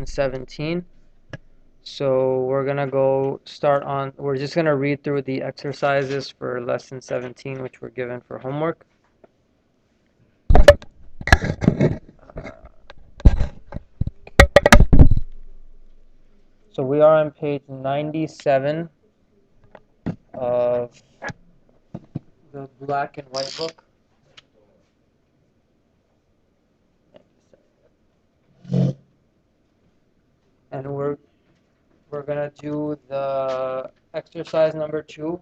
17. So we're gonna go start on, we're just gonna read through the exercises for lesson 17, which were given for homework. So we are on page 97 of the black and white book. And we're gonna do the exercise number 2.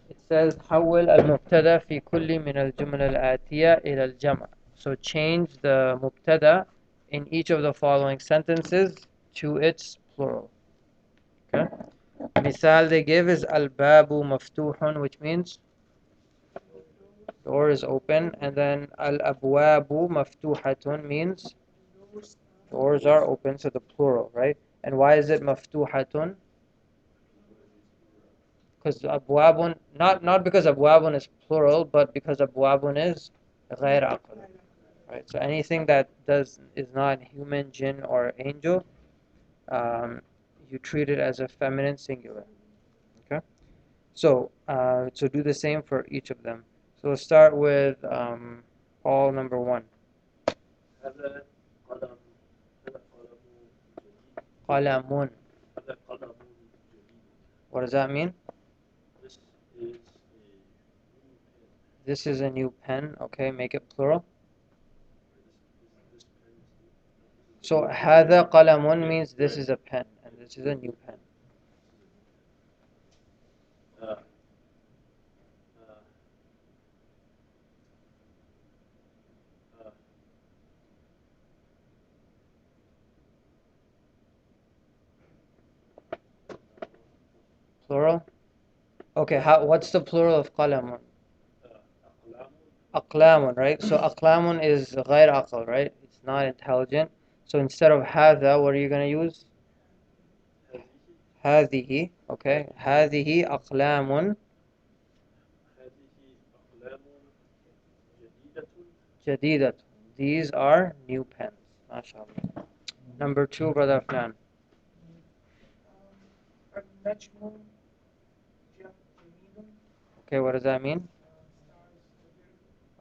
It says حول المبتدا في كل من الجمل الآتية إلى الجمع. So change the مبتدا in each of the following sentences to its plural. Okay. مثال they give is الباب مفتوح, which means door is open, and then الأبواب مفتوحة means doors are open, so the plural, right? And why is it مفتوحة? Because أبواب, not because أبواب is plural, but because أبواب is غير عقل, right? So anything that is not human, jinn, or angel, you treat it as a feminine singular. Okay. So do the same for each of them. So we'll start with all number 1. قلم. What does that mean? This is a new pen. Okay, make it plural. So هذا قلم means this is a pen, and this is a new pen. Plural. Okay, what's the plural of قلم? أقلام, right? So أقلام is غير عقل, right? It's not intelligent. So instead of هذا, what are you going to use? هذه. Okay, هذه أقلام جديدة. These are new pens. MashaAllah. Number 2, Brother Afnan. Okay, what does that mean?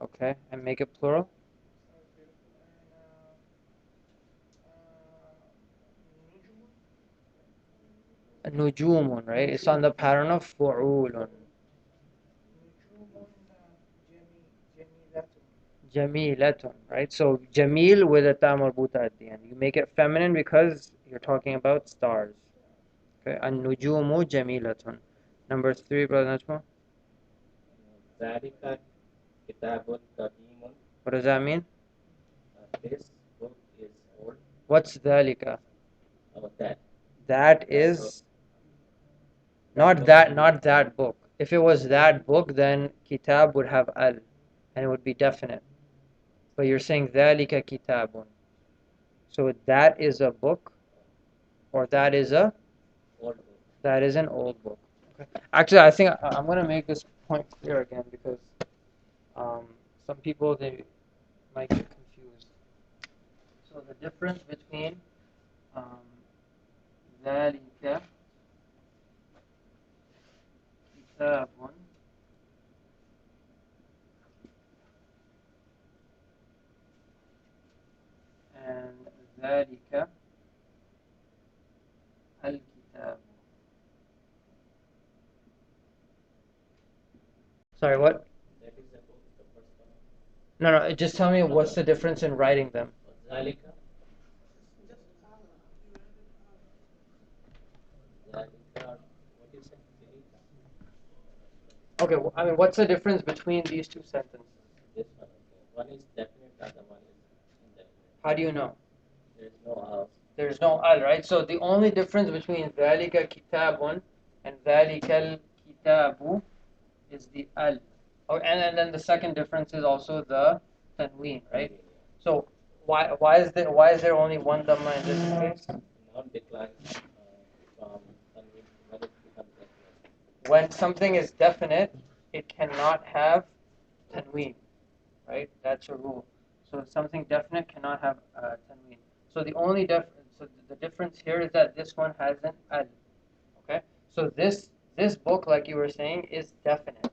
Okay, and make it plural. نجوم, right? It's on the pattern of فعول. جميلة, right? So jamil with a ta marbuta at the end. You make it feminine because you're talking about stars. Okay, النجوم جميلة. Number 3, Brother Najma. ذلك كتاب قديم. What does that mean? This book is old. What's ذلك? That. That is not that book. If it was that book, then kitab would have al, and it would be definite. But you're saying ذلك كتاب. So that is a book, or that is an old book. Okay. Actually, I think I'm going to make this point clear again because some people, they might get confused. So the difference between ذلك كتاب and ذلك الكتاب. Sorry, what? That is the book, the first one. No, just tell me what's the difference in writing them. ذلك. What you say? Okay, I mean, what's the difference between these two sentences? This one. Okay. One is definite, the other one is indefinite. How do you know? There is no al. There's no al, right? So the only difference between ذلك كتاب and ذلك الكتاب is the al. Oh, and then the second difference is also the tanween, right? So why is there only one dhamma in this case? Not decline from tanween when it becomes definite. When something is definite, it cannot have tanween, right? That's a rule. So something definite cannot have tanween. So the only So the difference here is that this one has an al. Okay, so this book, like you were saying, is definite,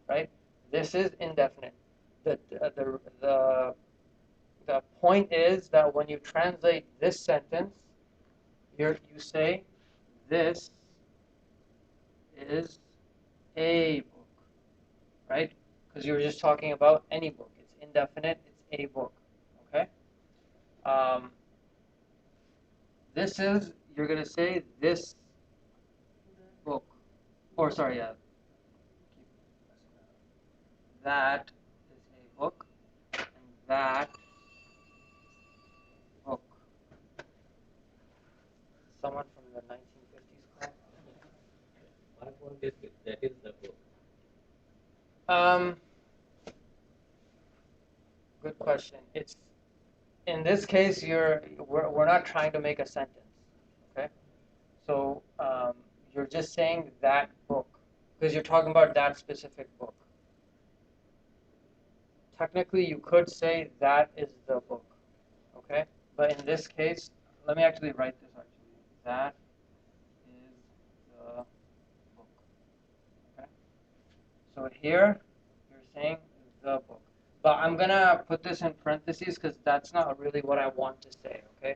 right? This is indefinite. The point is that when you translate this sentence, you say this is a book, right? Because you were just talking about any book. It's indefinite. It's a book. Okay. Um, this is you're gonna say this book, or sorry, yeah, that is a book, and that book. Someone from the 1950s call. My point is that is the book. Um, Good question. It's in this case, we're not trying to make a sentence, okay? So you're just saying that book because you're talking about that specific book. Technically, you could say that is the book, okay? But in this case, let me actually write this actually. That is the book, okay? So here, you're saying the book. But I'm gonna put this in parentheses because that's not really what I want to say, okay?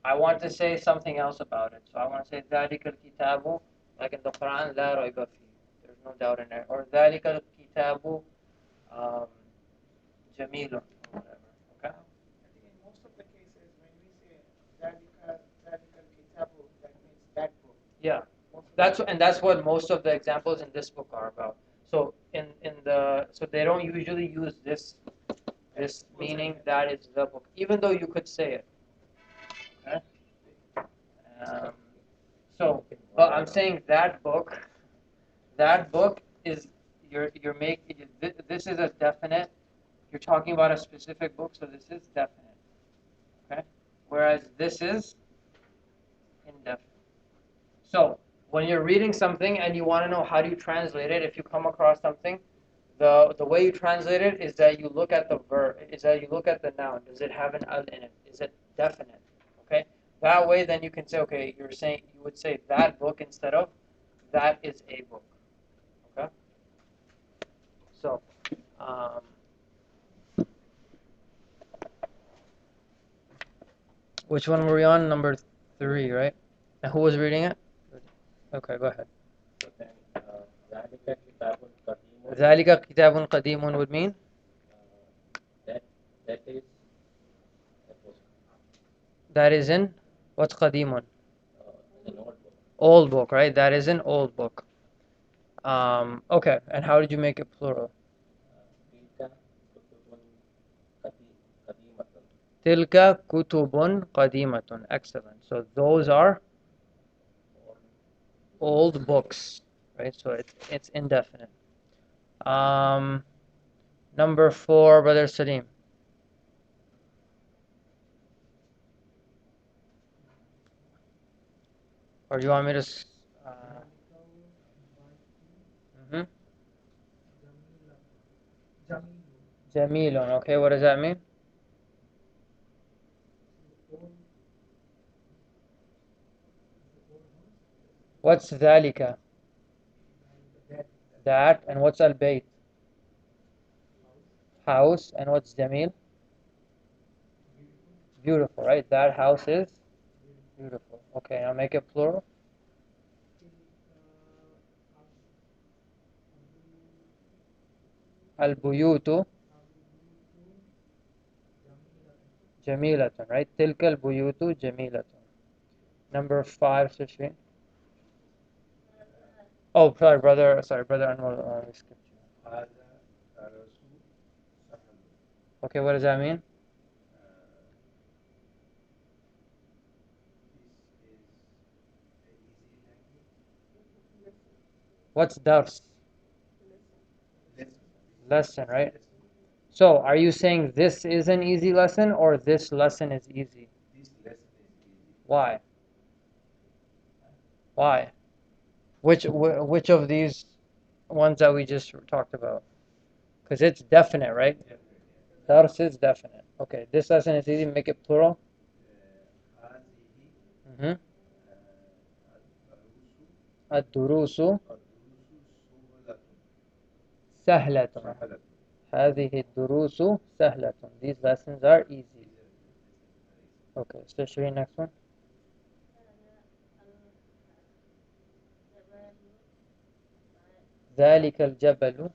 I want to say something else about it. So I want to say ذَلِكَ الْكِتَابُ, like in the Quran, لَا رَيْبَ فِيهِ. There's no doubt in it. Or ذَلِكَ الْكِتَابُ um, جَمِيلٌ, or whatever, okay? I think in most of the cases, when we say Zalika Kitabu, that means that book. Yeah, that's what most of the examples in this book are about. So so they don't usually use this meaning that is the book, even though you could say it. Okay. Um, but I'm saying that book is you're making this is a definite. You're talking about a specific book, so this is definite. Okay. Whereas this is indefinite. So when you're reading something and you want to know how do you translate it, if you come across something, the way you translate it is that you look at the verb, is that you look at the noun. Does it have an al in it? Is it definite? Okay. That way, then you can say, okay, you would say that book instead of that is a book. Okay. So, um, which one were we on? Number 3, right? And who was reading it? Okay, go ahead. So then, ذَلِكَ كِتَابٌ قَدِيمٌ. ذَلِكَ كِتَابٌ قَدِيمٌ would mean? That is a book. That is in? What's قديم? An old book. Old book, right? That is an old book. Okay, and how did you make it plural? تِلْكَ كُتُبٌ قَدِيمَةٌ. تِلْكَ كُتُبٌ قَدِيمَةٌ. Excellent. So those are old books, right? So it's indefinite. Number 4, Brother Salim. Or do you want me to? Mhm. Jamilun. Okay, what does that mean? What's ذَلِكَ? That, and what's al-bayt? House, and what's jamil? Beautiful, right? That house is beautiful. Okay, now make it plural. Al-buyutu jamilatun, right? Tilka al-buyutu jamilatun. Number 5, Sasheen. Oh, sorry, brother Anwar. We skipped you. Okay, what does that mean? What's dars? Lesson, right? So, are you saying this is an easy lesson or this lesson is easy? Why? Why? Which of these ones that we just talked about? Because it's definite, right? Dars is definite. Okay, this lesson is easy. Make it plural. Mhm. الدروس سهلة. هذه الدروس سهلة. These lessons are easy. Okay, so Shireen, next one. ذلك الجبل.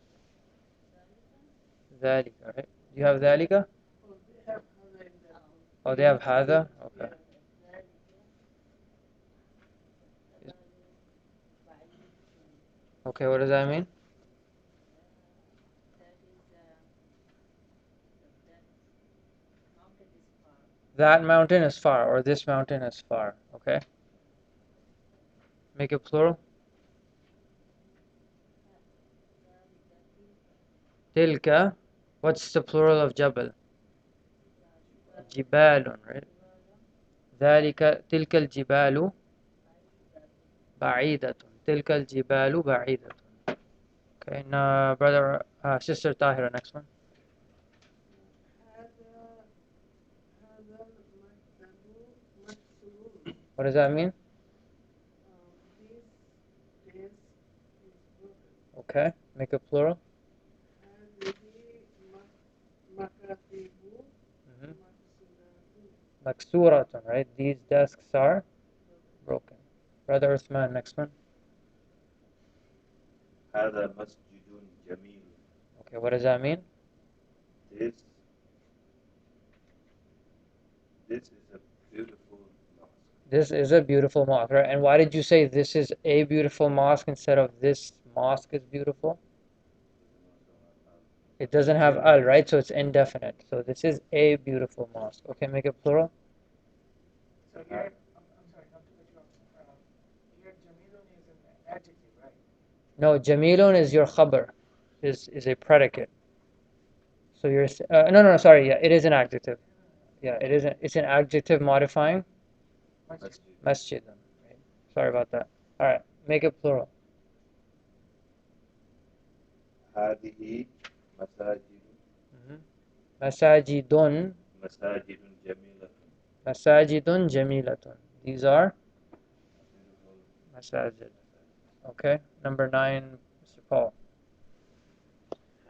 ذلك, right? Do you have ذلك? Oh, they have هذا? Okay. Okay, what does that mean? That mountain is far, or this mountain is far. Okay. Make it plural. تلك. What's the plural of جبل? جبال, right? ذلك تلك الجبال بعيدة. تلك الجبال بعيدة. Okay, now brother, sister Tahira, next one. What does that mean? Okay, make it plural. Maksuratan, right? These desks are broken. Brother Uthman, next one. هذا مسجد جميل. Okay, what does that mean? This is a beautiful mosque. This is a beautiful mosque, right? And why did you say this is a beautiful mosque instead of this mosque is beautiful? It doesn't have al, right? So it's indefinite. So this is a beautiful mosque. Okay, make it plural. So here, I'm sorry, not to cut you off. Here, Jamilun is an adjective, right? No, Jamilun is your khabar, is a predicate. So you're no, sorry, yeah, it is an adjective. Yeah, it isn't. It's an adjective modifying masjid. Right? Sorry about that. All right, make it plural. هذه مساجد. Masajidun. مساجد جميلة. Masajidun jamilatun. These are masajid. Okay, number 9, Mr. Paul.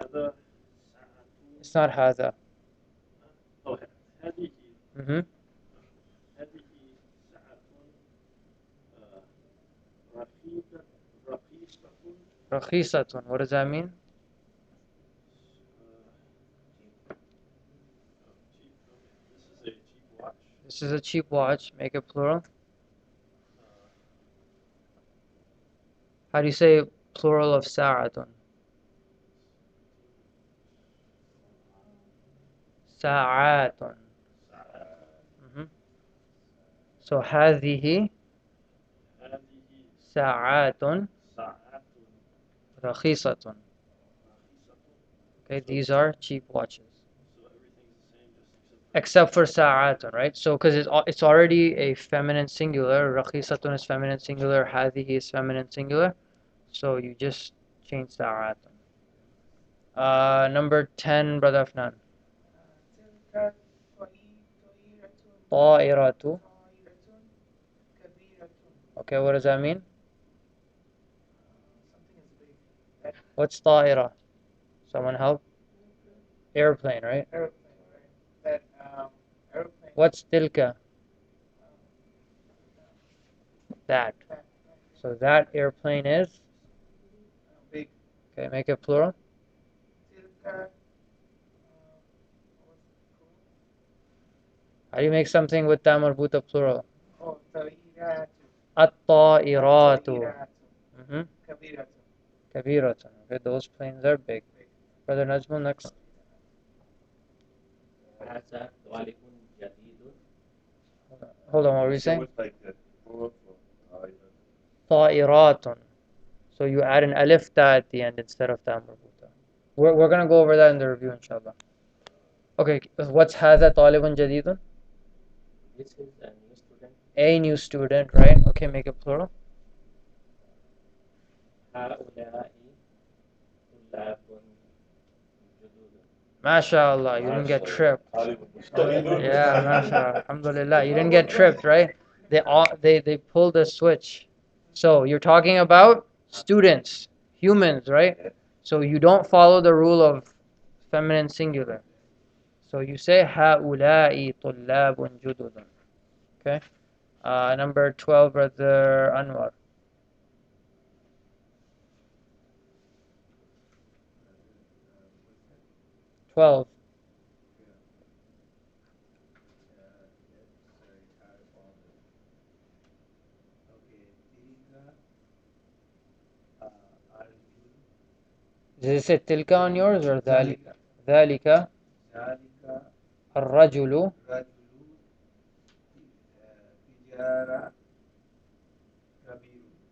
هذا It's not هذا. هذه Mm-hmm. هذه ساعة رخيصة. Rakhisatun. What does that mean? This is a cheap watch. This is a cheap watch. Make it plural. How do you say plural of sa'atun? Sa'atun. Mm-hmm. So هذه هذه ساعات ساعة رخيصة. رخيصة. Okay, these are cheap watches. So everything's the same Except for sa'atun, right? So because it's already a feminine singular. Rakhisatun is feminine singular. Hadihi is feminine singular. So you just change sa'atun. Number 10, Brother Afnan. تلك طائرة. كبيرة. Okay, what does that mean? Something is big. What's طائرة? Someone help? Airplane, right? Airplane, right? That airplane. What's tilka? That. That, So that airplane is? big. Okay, make it plural. تلك. How do you make something with ta marbuta plural? Oh, طائرات. الطائرات. طائرات. Mm-hmm. كبيرة. كبيرة. Okay, those planes are big. Brother Najmul, next. هذا طالب جديد. Hold on, what were you saying? It's like a plural for طائرات. So you add an alif ta at the end instead of ta marbuta. We're going to go over that in the review, inshallah. Okay, what's هذا طالب جديد? This is a new student. A new student, right? Okay, make it plural. هؤلاء طلاب جدد. MashaAllah, you didn't get tripped. Yeah, MashaAllah, alhamdulillah, you didn't get tripped, right? They pull the switch. So you're talking about students, humans, right? So you don't follow the rule of feminine singular. So you say هؤلاء طلاب جدد. Okay. Number 12, Brother Anwar. 12. Does it say tilka on yours or ذلك? ذلك الرجل.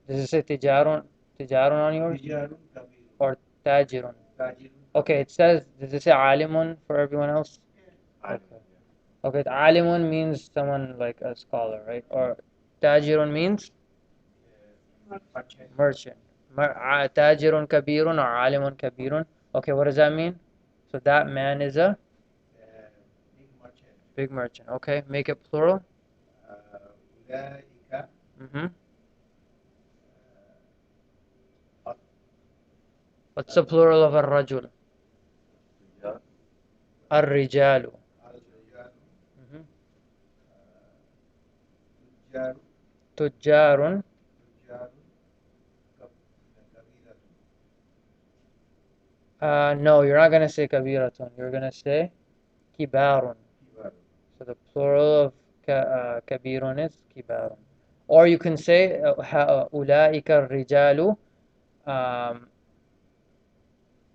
Does it say tijarun on yours? Or tajirun? Okay, it says, does it say alimun for everyone else? Okay. Okay, alimun means someone like a scholar, right? Or tajirun means merchant. Tajirun kabirun or alimun kabirun. Okay, what does that mean? So that man is a big merchant. Okay, make it plural. Mm-hmm. What's the plural of الرجل? الرجال. Mm-hmm. تجار. No, you're not gonna say kabiratun. You're gonna say kibarun. So the plural of kabirun is kibarun. Or you can say أولئك الرجال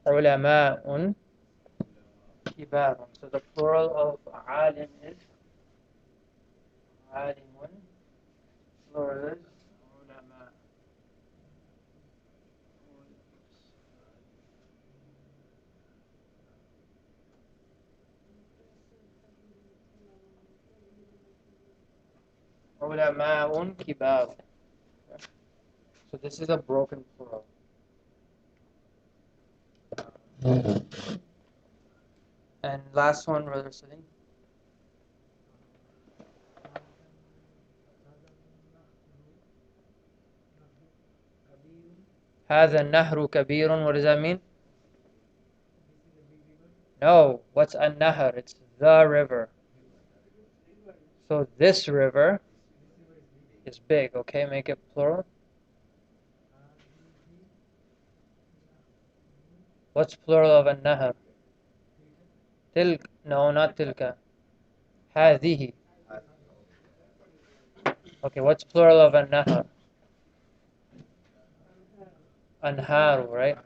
علماء كبار. So the plural of عالم is عالم. Plural is علماء. علماء كبار. So this is a broken plural. And last one, Brother Salim. هذا النهر كبير. What does that mean? No. What's النهر? It's the river. So this river is big. Okay, make it plural. What's plural of النهر? تلك. No, not تلك. هذه. Okay, what's plural of النهر? أنهار, right?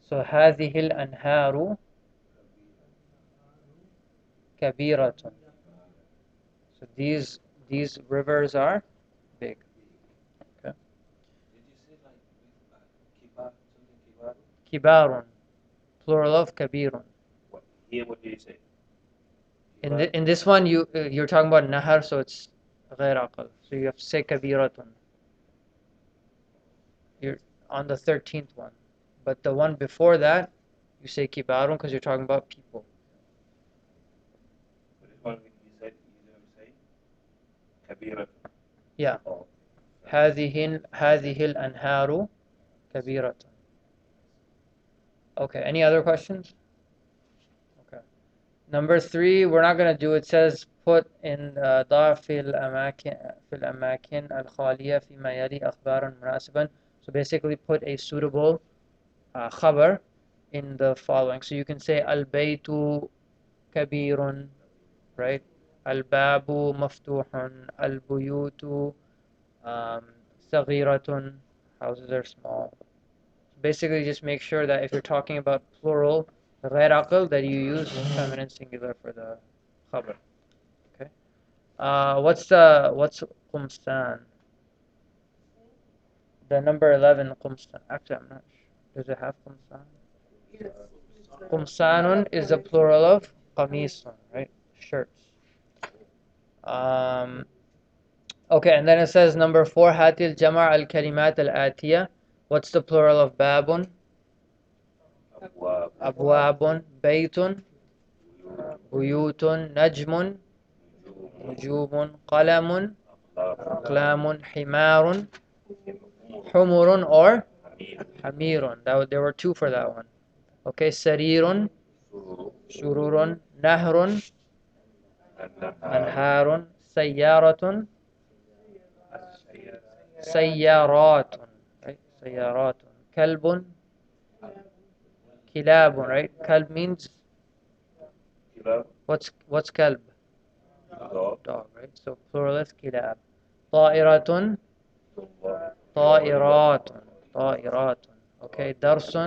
So هذه الأنهار كبيرة. So these rivers are big. Okay. Did you say like with kibar, something kibar? كبار. Plural of كبير. Here, what do you say? In this one, you're talking about nahar, so it's غير عقل. So you have to say كبيرة. You're on the 13th one. But the one before that, you say kibarun because you're talking about people. But this one, you said you're going to say Kabira. Yeah. Oh. هذه الأنهار كبيرة. Okay, any other questions? Okay. Number 3, we're not going to do, it says put in ضع في الأماكن الخالية فيما يلي أخبارا مناسبا. So basically put a suitable khabar in the following. So you can say البيت كبير, right? الباب مفتوح. البيوت صغيرة. Houses are small. Basically, just make sure that if you're talking about plural غير عقل, that you use feminine singular for the khabar. Okay. What's قمصان? The number 11 قمصان. Actually, I'm not sure. Does it have قمصان? Yes. قمصان is the plural of قميص, right? Shirts. Okay, and then it says number 4, هات الجمع الكلمات الآتية. What's the plural of باب? أبواب. أبواب. بيت. بيوت. نجم. نجوم. قلم. أقلام حمار حمر or حمير. There were two for that one. Okay, سرير سرور نهر أنهار سيارة سيارات, right? سيارات. كلب كلاب, right? كلب means what's كلب? Dog, right? So plural is كلاب. طائرة طائرات طائرات. Okay, درس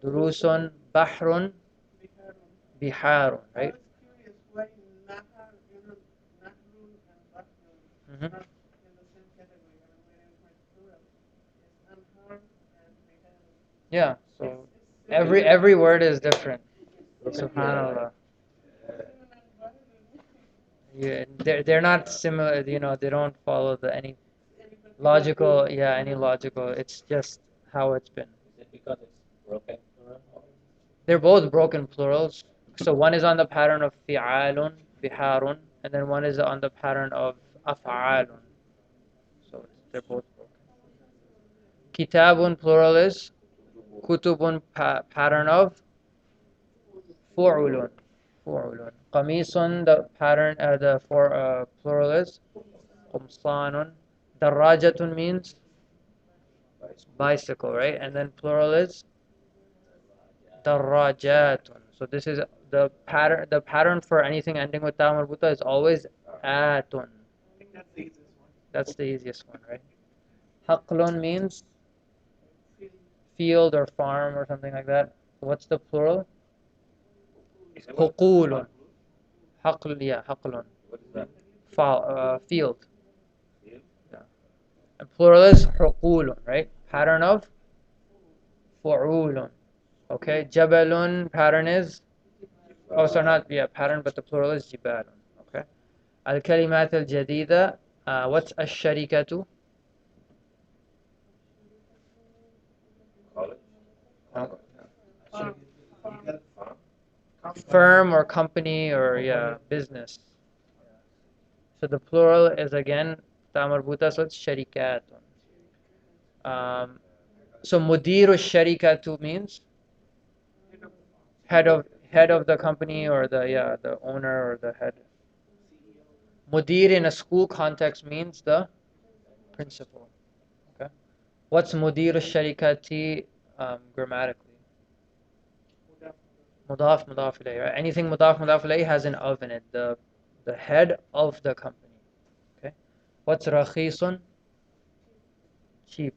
دروس بحر بحار, right? Why Nahar, Nahrul and Bahrul Mhm. not in the same category, whereas my plural is Anhar and Bihar. Yeah, so every word is different. Subhanallah. Yeah, they're not similar, they don't follow any logical, any logical. It's just how it's been. Is it because it's broken plural? They're both broken plurals. So one is on the pattern of fi'alun, biharun, and then one is on the pattern of af'alun. So they're both broken. Kitabun plural is kutubun, pattern of fu'ulun. Fu'ulun. Qamisun, the pattern, plural is qumsanun. Darajatun means bicycle, right? And then plural is darajatun. So this is the pattern. The pattern for anything ending with ta marbuta is always atun. I think that's the easiest one. That's the easiest one, right? Haqlun means field or farm or something like that. What's the plural? Huqulun. Haql, yeah, haqlun. What is that? Field. Yeah. And plural is huqulun, right? Pattern of fu'ulun. Okay, jabalun, pattern is, so not, pattern, but the plural is jibalun. Okay. Al-kalimat al-jadida, what's ash-sharikatu? No. Firm or company or business. So the plural is again ta marbuta, so it's sharikatun. So mudiru sharikatu means head of the company or the owner or the head. Mudir in a school context means the principal. Okay. What's mudir sharikati grammatically? Mudaf ilayhi, right? Anything mudaf ilayhi has an of in it. The head of the company. Okay. What's rakhisun? Cheap.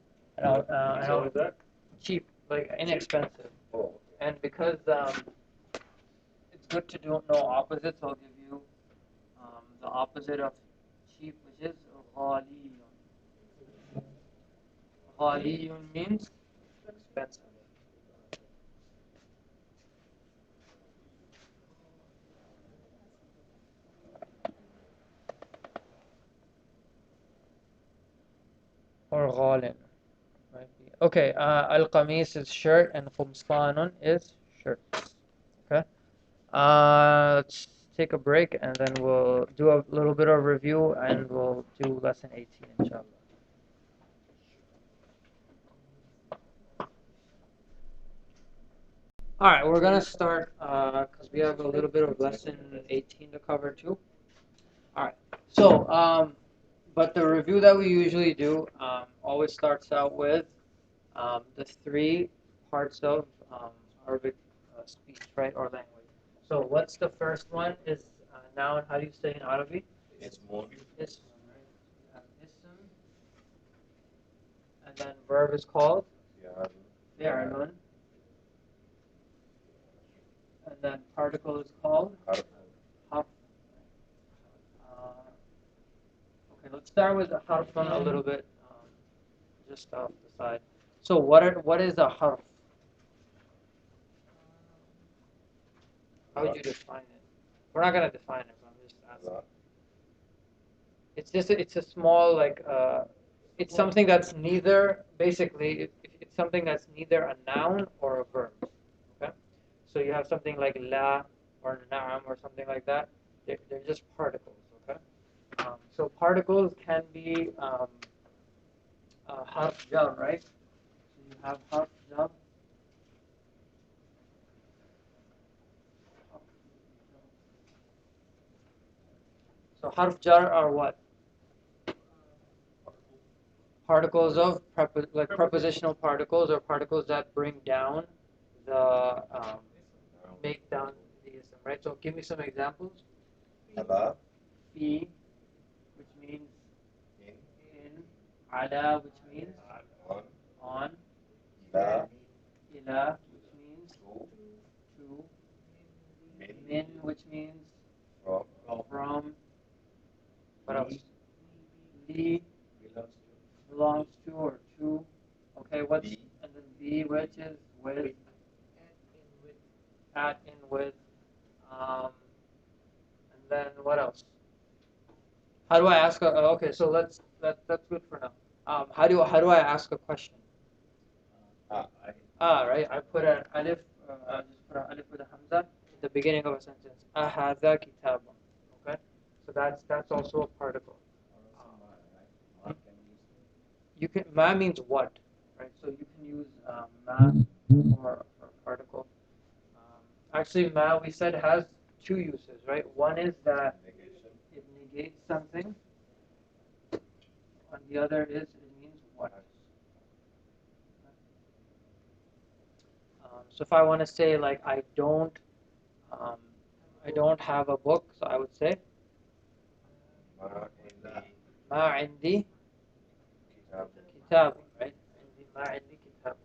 Cheap, like inexpensive. And because it's good to know opposites, I'll give you the opposite of cheap, which is ghaliyun. Ghaliyun means expensive. Or ghalin. Okay, al-qamis is shirt and khumsanun is shirt. Okay. Let's take a break and then we'll do a little bit of review and we'll do lesson 18 inshallah. All right, we're gonna start because we have a little bit of lesson 18 to cover too. All right, so but the review that we usually do always starts out with the three parts of Arabic speech, right, or language. So what's the first one? Is noun. How do you say in Arabic? Ism, right? Ism, and then verb is called fi'lun, and then particle is called harf. Okay, let's start with the harfun a little bit, just off the side. So what is a harf? How would you define it? We're not gonna define it, but I'm just asking. It's a small it's something that's neither it's something that's neither a noun or a verb. Okay, so you have something like la or na'am or something like that. They're just particles. Okay, So particles can be harf jar, right? So you have harf jar. So harf jar are what? Particles of like prepositional particles or particles that bring down the make down the ism, right? So give me some examples. Ala, Fi, which means in, in. Ala, which means on, on. ila, Ila, which means to, to. min, Min, which means from, from. What else? Li Li belongs belongs to to or to. Okay, what's Bi. and then be, which is with, at, in, with. And then what else? How do I ask a? Okay, so that's good for now. How do I ask a question? ah, Right. I put an alif. I just put an alif with a hamza at the beginning of a sentence. Ahadha kitabun. Okay, so that's also a particle. ma, right? Ma can use You can ma means what, right? So you can use ma for a particle. Actually, ma we said has two uses, right? One is that negation, it negates something, and the other is it means what. So if I want to say like um, I don't have a book, so I would say ma, indi, ma indi kitab, kitab, right? Indi ma indi kitab.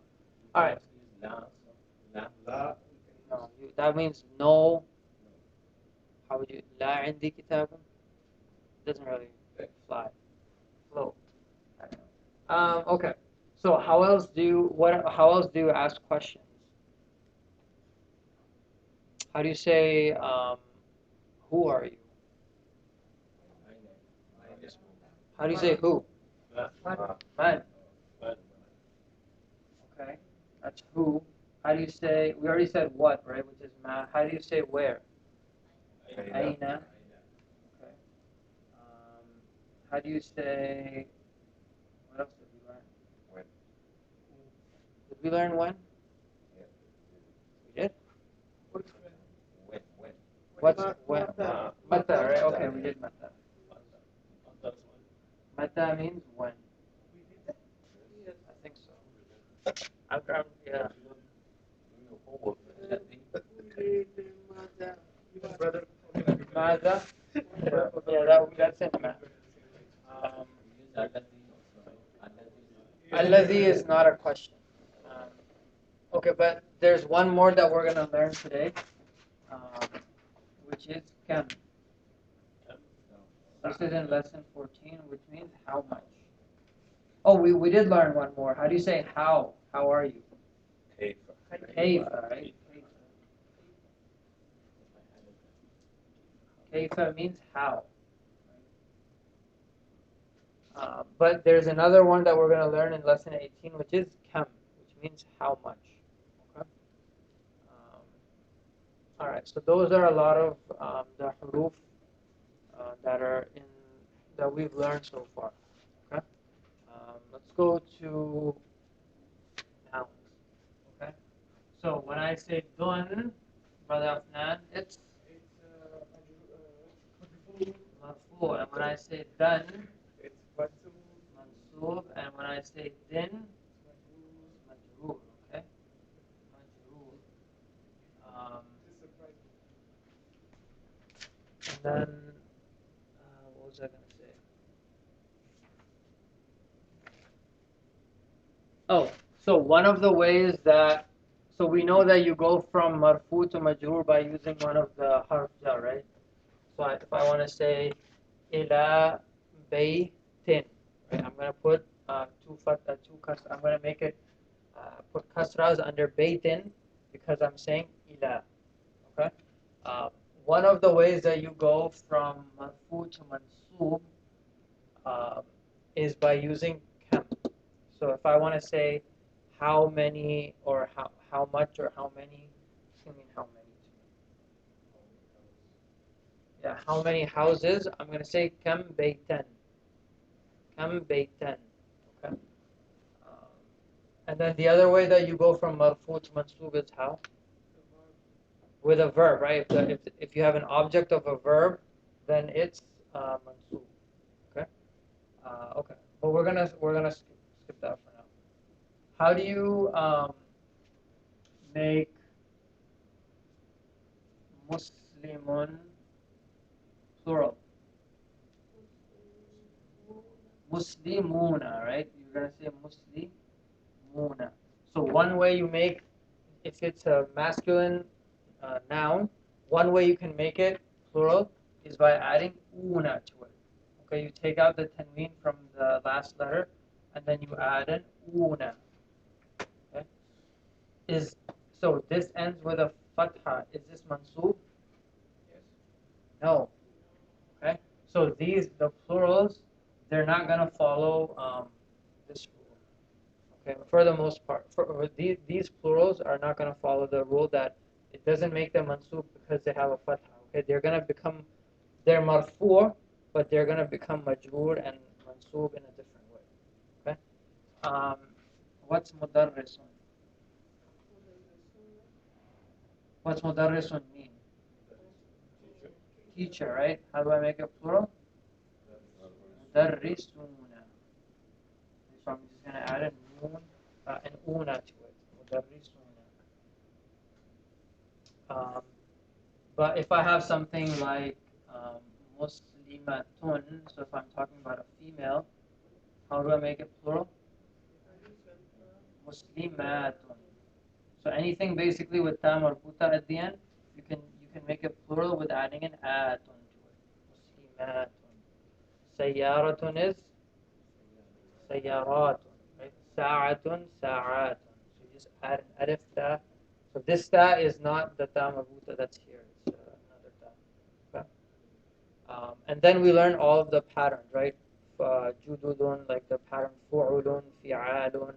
All right. use la, so la. la, No, that means no. How would you la indi kitab? Doesn't really fly, flow. Okay. So how else do you ask questions? How do you say who are you? ismu, How do you say who? Ma, ma, Man. ma, Okay. That's who. How do you say we already said what, right? Which is ma. How do you say where? aina, Aina. Okay. Um, how do you say what else did we learn? when, Did we learn when? yeah, We did? when, What's when? ma, Mata, right? Okay, we did mata. that's one. Mata means when. I think so. Yeah. do your homework, Brother. Mada. Yeah, that's in math. Um, We use allazi also, right? Allazi. Allazi is not a question. Um, okay, but there's one more that we're gonna learn today, um, which is kam. This is in lesson 14, which means how much. Oh, we did learn one more. How do you say how? How are you? kayfa, Kaifa, right? Kaifa means how. But there's another one that we're going to learn in lesson 18, which is kam, which means how much. Okay. All right. So those are a lot of the huruf that are in that we've learned so far. Okay. Let's go to nouns. Okay. So when I say dun, brother Afnan, it's marfu, and when I say done, It's mansub. mansub, and when I say din, majroor. Okay, majroor. Just surprise me. And then what was I gonna say? Oh, so one of the ways that so we know that you go from marfu to majroor by using one of the harf jar, right? So if I want to say ila baytin, right? I'm gonna put I'm gonna make it put kasras under baytin because I'm saying ila. Okay. One of the ways that you go from marfu to mansub uh, is by using kam. So if I want to say how many or how much or how many, I mean how many to me. Yeah, how many houses? I'm going to say kam baytan. Kam baytan. Okay. And then the other way that you go from marfu to mansub is how? With a verb, right? If you have an object of a verb, then it's mansub. Okay. Okay. But we're gonna skip that for now. How do you make Muslimun plural? Muslimuna, right? You're gonna say Muslimuna. So one way you make, if it's a masculine noun, one way you can make it plural is by adding una to it. Okay, you take out the tanween from the last letter, and then you add an una. Okay, is so this ends with a fatha. Is this mansub? Yes. No. Okay, so the plurals, they're not gonna follow this rule. Okay, for the most part, these plurals are not gonna follow the rule that it doesn't make them mansub because they have a fatha. Okay, they're marfu, but they're gonna become majrur and mansub in a different way. Okay, um, what's mudarrisun? What's mudarrisun mean? Teacher. Teacher, right? How do I make it plural? Mudarrisuna. So I'm just gonna add an una to it. Mudarrisuna. But if I have something like muslimatun, so if I'm talking about a female, how do I make it plural? Muslimatun. So anything basically with ta marbuta at the end, you can make it plural with adding an atun to it. Muslimatun. Sayyaratun is sayyaratun. Right? Sa'atun, sa'atun. So you just add an alif ta. So this ta is not the ta marbuta that's here. It's another ta. Okay. And then we learn all of the patterns, right? Jududun, like the pattern fu'ulun, fi'alun,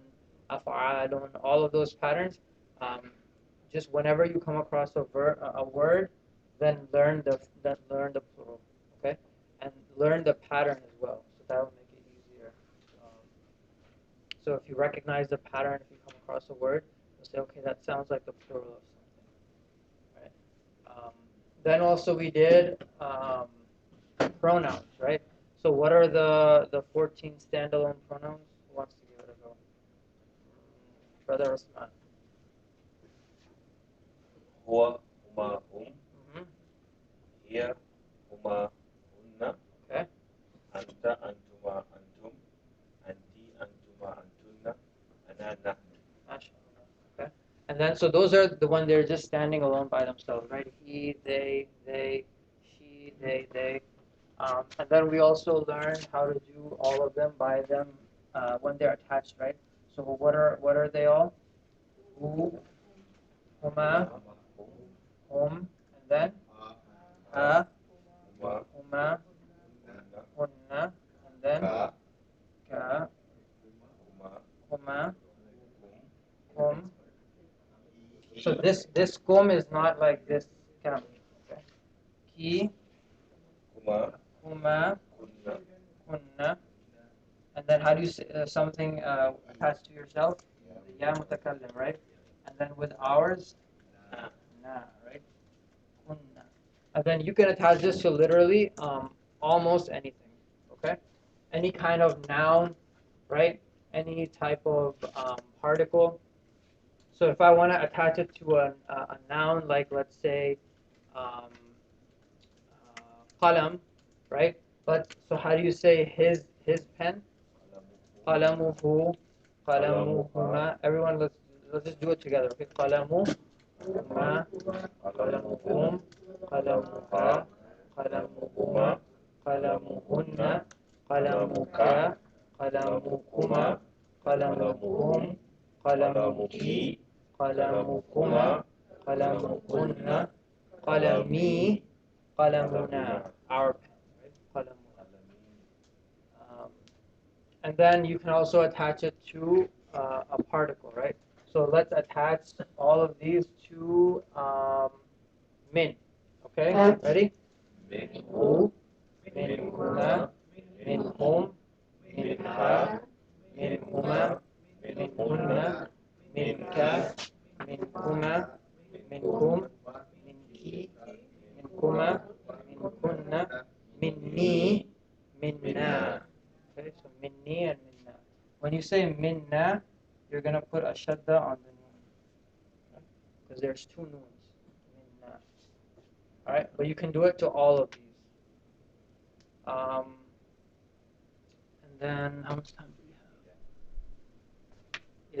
af'alun, all of those patterns. Um, just whenever you come across a word, then learn the plural, okay? And learn the pattern as well, so that will make it easier. Um, so if you recognize the pattern, if you come across a word, you'll say, okay, that sounds like the plural of something, right? Then also we did pronouns, right? So what are the 14 standalone pronouns? Who wants to give it a go? Brother Osman. هو هما هم Mhm. هي هما هن Okay. أنت أنتما أنتم أنتي أنتما أنتن أنا نحن. MashaAllah. Okay. And then so those are the one they're just standing alone by themselves, right? He, they, she, they. And then we also learn how to do all of them by them when they're attached, right? So what are they all? Who, huma, hum, and then ha, هما huma, هن hunna, and then كا ka, هما huma, هم hum. So this kum is not like this kam. Okay. Ki, هما huma, كنا hunna, and then how do you say something attached to yourself? Ya mutakallim, right? And then with ours, na, right? Kunna. And then you can attach this to literally almost anything. Okay, any kind of noun, right? Any type of particle. So if I want to attach it to a noun, like let's say um, qalam, right? But so how do you say his pen? Qalamuhu, qalamuhuma. Everyone, let's just do it together. Okay, qalamuhuma, qalamuhum, qalamuha, qalamuhuma, qalamuhunna, qalamuka, qalamukuma, qalamuhum, qalamuki, qalamukuma, qalamuhunna, qalami, qalamuna. Our pen, right? Qalamuna. Um, and then you can also attach it to a particle, right? So let's attach all of these to min. Okay, ready? منه منهما منهم منها منهما منهن منك منكما منكم منك منكما منكن مني minna. Okay, so minni and minna. When you say minna, you're going to put a shadda on the noon. Because there's two noons. Minna. Alright, but you can do it to all of these. And then, how much time do we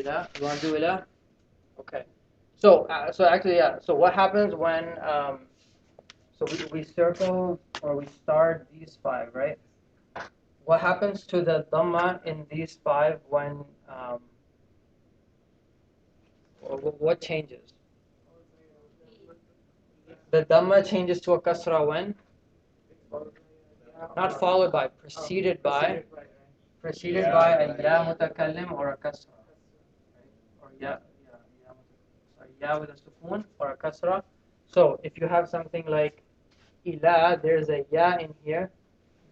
have? Ila? You want to do ila? Okay. So actually, yeah. So what happens when, so we circle or we start these five, right? What happens to the dhamma in these five when, what changes? The dhamma changes to a kasra when? Not followed by, preceded by a ya mutakallim or a kasra. Or ya with a sukoon or a kasra. So if you have something like ila, there's a ya in here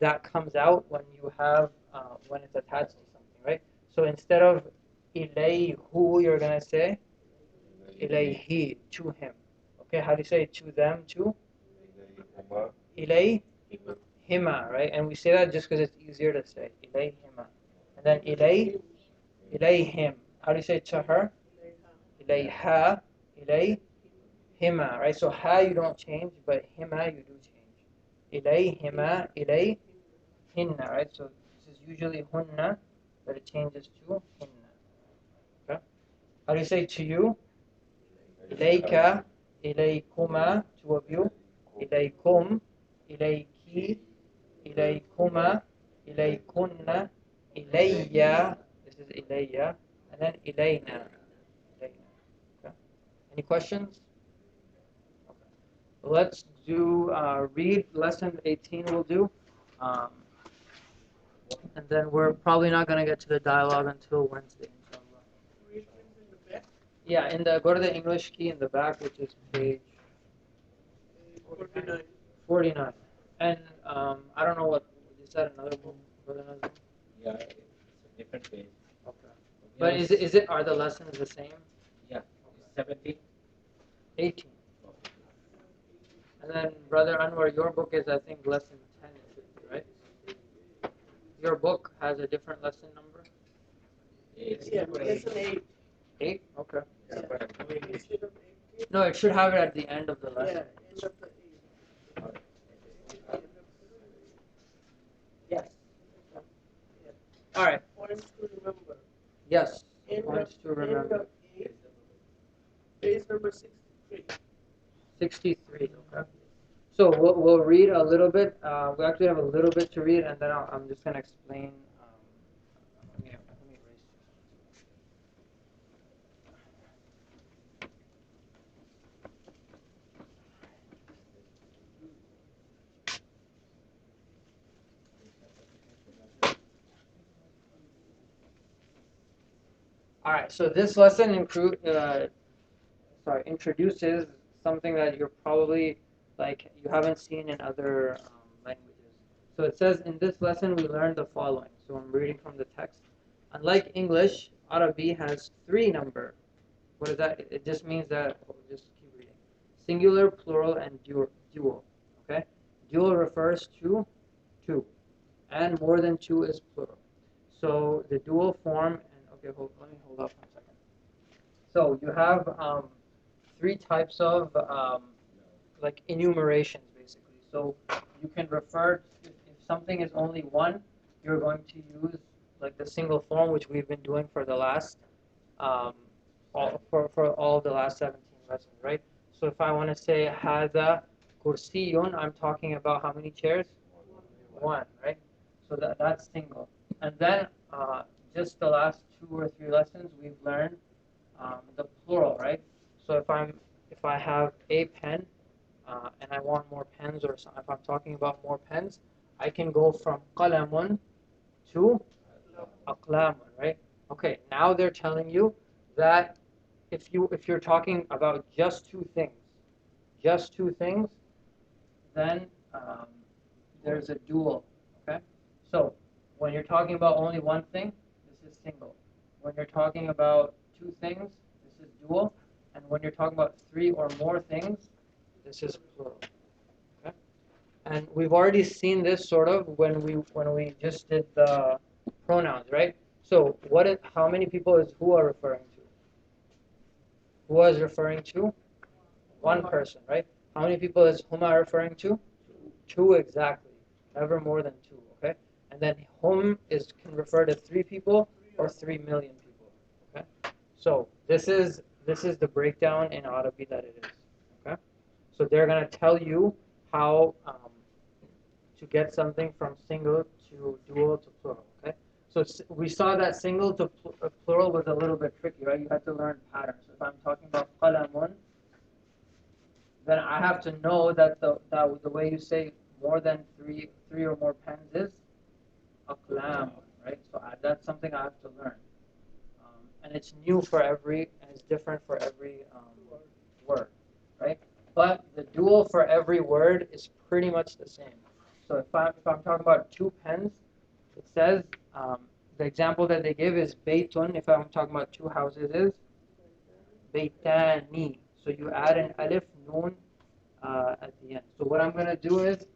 that comes out when you have when it's attached to something, right? So instead of ilayhu, you're gonna say ilayhi, to him. Okay, how do you say to them? To ilayhima, right? And we say that just because it's easier to say ilayhima. And then ilayhim. How do you say to her? Ilayha, ilayhima, right? So ha you don't change, but hima you do change. Ilayhima, ilayhinna, right? So this is usually hunna, but it changes to hinna. Okay? How do you say to you? Ilayka, ilaykuma, two of you. Ilaykum, ilayki, ilaykuma, ilaykunna, ilayya. This is ilayya, and then ilayna. Okay. Any questions? Okay. Let's do read lesson 18. We'll do, um, and then we're probably not going to get to the dialogue until Wednesday. Inshallah. Yeah, go to the English key in the back, which is page 49. And I don't know what is that another book? Yeah, it's a different page. Okay. But is it are the lessons the same? Yeah, it's 70. 18. And then Brother Anwar, your book is I think lesson 10, it should be, right? Your book has a different lesson number? Yeah, lesson 8. 8? Okay. Yeah. Instead of 18. No, it should have it at the end of the lesson. Yeah, end of the 8. Yes. All right. Points to remember. Yes. End Points of, to remember. End of 8, page number 63. 63. Okay. So we'll read a little bit. We actually have a little bit to read, and then I'm just going to explain. Let me erase. All right. So this lesson introduces something that you're probably you haven't seen in other languages. So it says in this lesson we learned the following. So I'm reading from the text. Unlike English, Arabic has 3 number. What is that? It just means that, just keep reading. Singular, plural, and dual. Okay? Dual refers to 2. And more than 2 is plural. So the dual form, and okay, let me hold up 1 second. So you have 3 types of enumerations, basically. So you can refer to, if something is only 1, you're going to use the single form, which we've been doing for the last for all of the last 17 lessons, right? So if I want to say hada kursiyun, I'm talking about how many chairs? 1, right? So that's single. And then just the last 2 or 3 lessons, we've learned the plural, right? So if I have a pen and I want more pens, or if I'm talking about more pens, I can go from qalamun to aqlamun, right? Okay, now they're telling you that if you're talking about just 2 things, then there's a dual. Okay, so when you're talking about only one thing, this is single. When you're talking about two things, this is dual, and when you're talking about three or more things, this is plural. Okay, and we've already seen this sort of when we just did the pronouns, right? So how many people is Huwa referring to? Huwa is referring to one person, right? How many people is Huma referring to? Two exactly. Never more than two, okay? And then Hum can refer to 3 people or 3 million people. Okay? So this is the breakdown in Arabic that it is. Okay? So they're gonna tell you how to get something from single to dual to plural. Okay? So we saw that single to plural was a little bit tricky, right? You had to learn patterns. So if I'm talking about qalamun, then I have to know that the way you say more than three or more pens is aqlam, right? So that's something I have to learn, and it's new for and it's different for every word, right? But the dual for every word is pretty much the same. So if I'm talking about 2 pens, it says the example that they give is baytun. If I'm talking about 2 houses, is baytani. So you add an alif noon at the end. So what I'm going to do is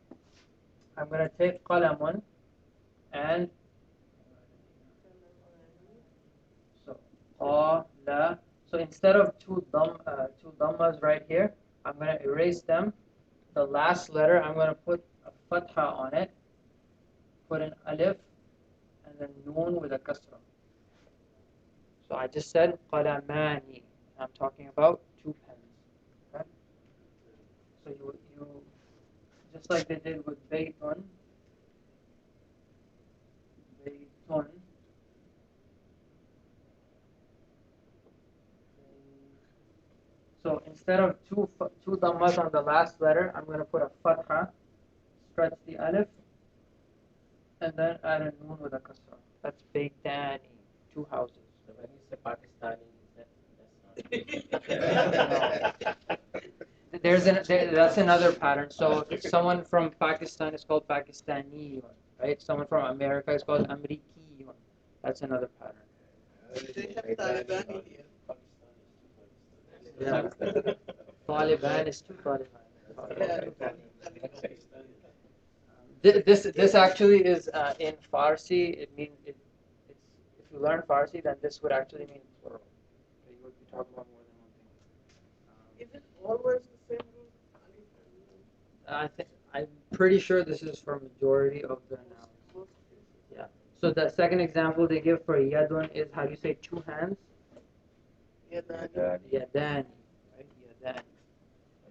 I'm going to take qalamun and so qala. So instead of two dhammas right here, I'm going to erase them. The last letter I'm going to put a fatha on it, put an alif, and then noon with a kasra. So I just said qalamani. I'm talking about 2 pens. Okay? So you just like they did with baytun. So instead of two dhammas on the last letter, I'm going to put a fatha, stretch the alif, and then add a noon with a kasra. That's baytani, 2 houses. So when you say Pakistani, that's not. That's another pattern. So if someone from Pakistan is called Pakistani, right? Someone from America is called Amriki. That's another pattern. They have Talibani here. Yeah. Taliban is too Taliban. This actually is in Farsi. It means it's if you learn Farsi, then this would actually mean plural. Okay, you would be talking about more than one thing. Is it always the same rule? I'm pretty sure this is for majority of the nouns. Yeah. So the second example they give for yadun is how do you say 2 hands? Yadani. Yadani, right? Yadani.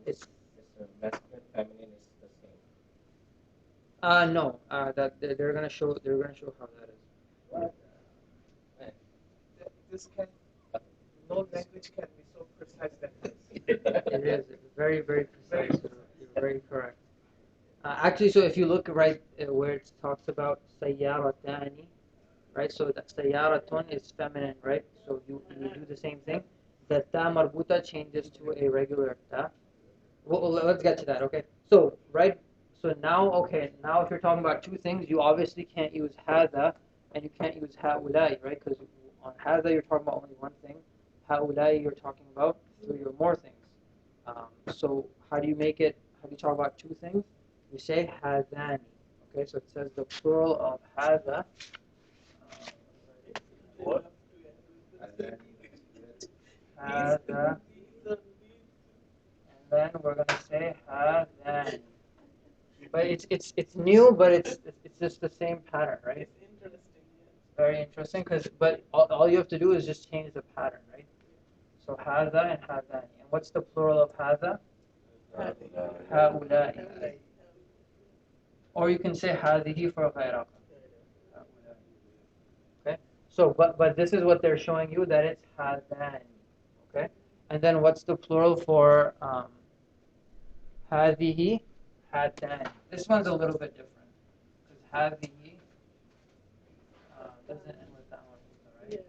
It's masculine, feminine is the same. no. That they're gonna show how that is. This can, no language can be so precise than this. It is very very precise. You're very correct. Actually, so if you look right where it talks about sayyaratani, right? So that sayyaratun is feminine, right? So you do the same thing. The ta marbuta changes to a regular ta. Well, let's get to that. Okay. So right. So now, okay. Now, if you're talking about 2 things, you obviously can't use hada and you can't use haulai, right? Because on hada you're talking about only one thing. Haulai you're talking about 3 or more things. So how do you make it? How do you talk about 2 things? You say hadani. Okay. So it says the plural of hada. What? Hada. And then we're gonna say hadani. But it's new, but it's just the same pattern, right? It's interesting. Very interesting, but all you have to do is just change the pattern, right? So hada and hadani. And what's the plural of hada? Haulai. Or you can say hadihi for ghayraqa. Okay. So but this is what they're showing you that it's hadani. Okay. And then what's the plural for hadihi? Hadani. This one's a little bit different because hadihi doesn't end with that one, right? Yeah.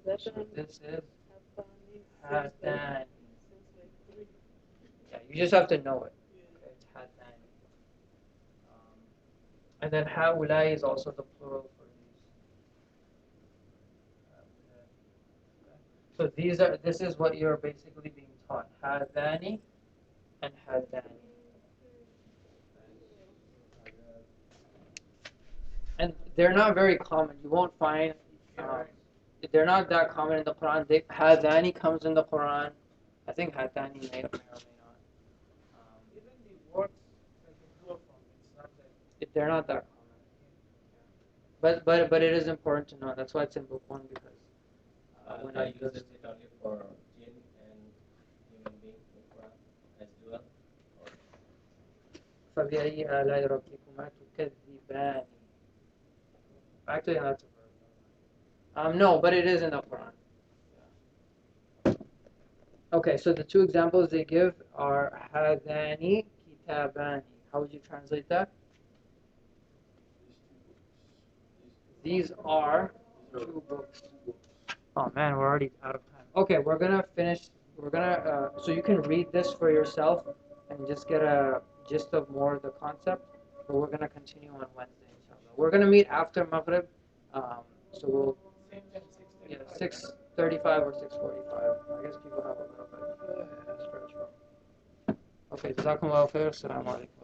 That's So this is Hadani. hadani. Since like 3. Yeah, you just have to know it. Okay, it's hadani. And then هؤلاء is also the plural for these. So this is what you're basically being taught. هذان and هذان. And they're not very common. You won't find, they're not that common in the Quran. Hadani comes in the Quran. I think Hadani may or may not. Even the words that they go from, it's not that. They're not that common. But it is important to know. That's why it's in book 1 because when I I use it only for jinn and human being in Quran as well. فبأي آلاء ربكما تكذبان. Actually, that's a verb. No, but it is in the Quran. Okay, so the two examples they give are hadani kitabani. How would you translate that? These are two books. Oh man, we're already out of time. Okay, we're gonna finish. So you can read this for yourself and just get a gist of more of the concept. But we're gonna continue on Wednesday, inshallah. We're gonna meet after Maghrib. So we'll, Same time, 6:35. yeah, 6:35 or 6:45. I guess people have a little bit of spiritual. Okay, jazakumullahu khair. Assalamu alaikum.